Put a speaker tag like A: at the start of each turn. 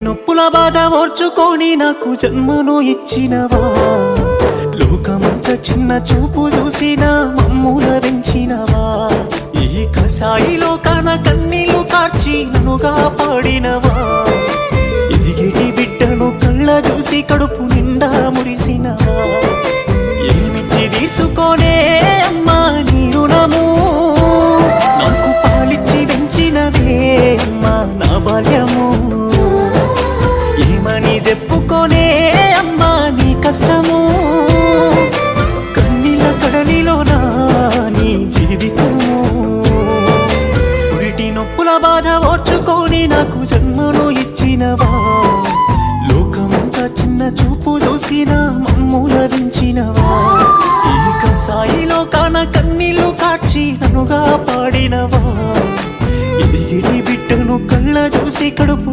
A: నొప్పుల బాధ ఓర్చుకొని నాకు జన్మను ఇచ్చినవా, లోకమంత చిన్న చూపు చూసిన మమ్ముల పెంచినవా, ఈ కసాయి లోకాన కన్నీళ్లు కార్చి నన్నుగా పాడినవా, ఎదిగిటి బిడ్డను కళ్ళ చూసి కడుపు నిండా మురిసినవా, ఏమిచ్చి తీసుకోనే అమ్మా నీ రుణము, నాకు పాలిచ్చి పెంచినవే అమ్మా నా బాల్యము, ఏమని చెప్పుకోనే అమ్మా నీ కష్టము, కన్నీళ్ళ కడలిలోనా నీ జీవితము, ఉరిటి నొప్పుల బాధ ఓర్చుకొని నాకు జన్మను ఇచ్చినవా, లోకమంతా చిన్న చూపు చూసిన మమ్ముల పెంచినవా, ఈ కసాయి లోకాన కన్నీళ్లు కార్చి నన్నుగా పాడినవా, ఎదిగిటి బిడ్డను కళ్ళ చూసి కడుపు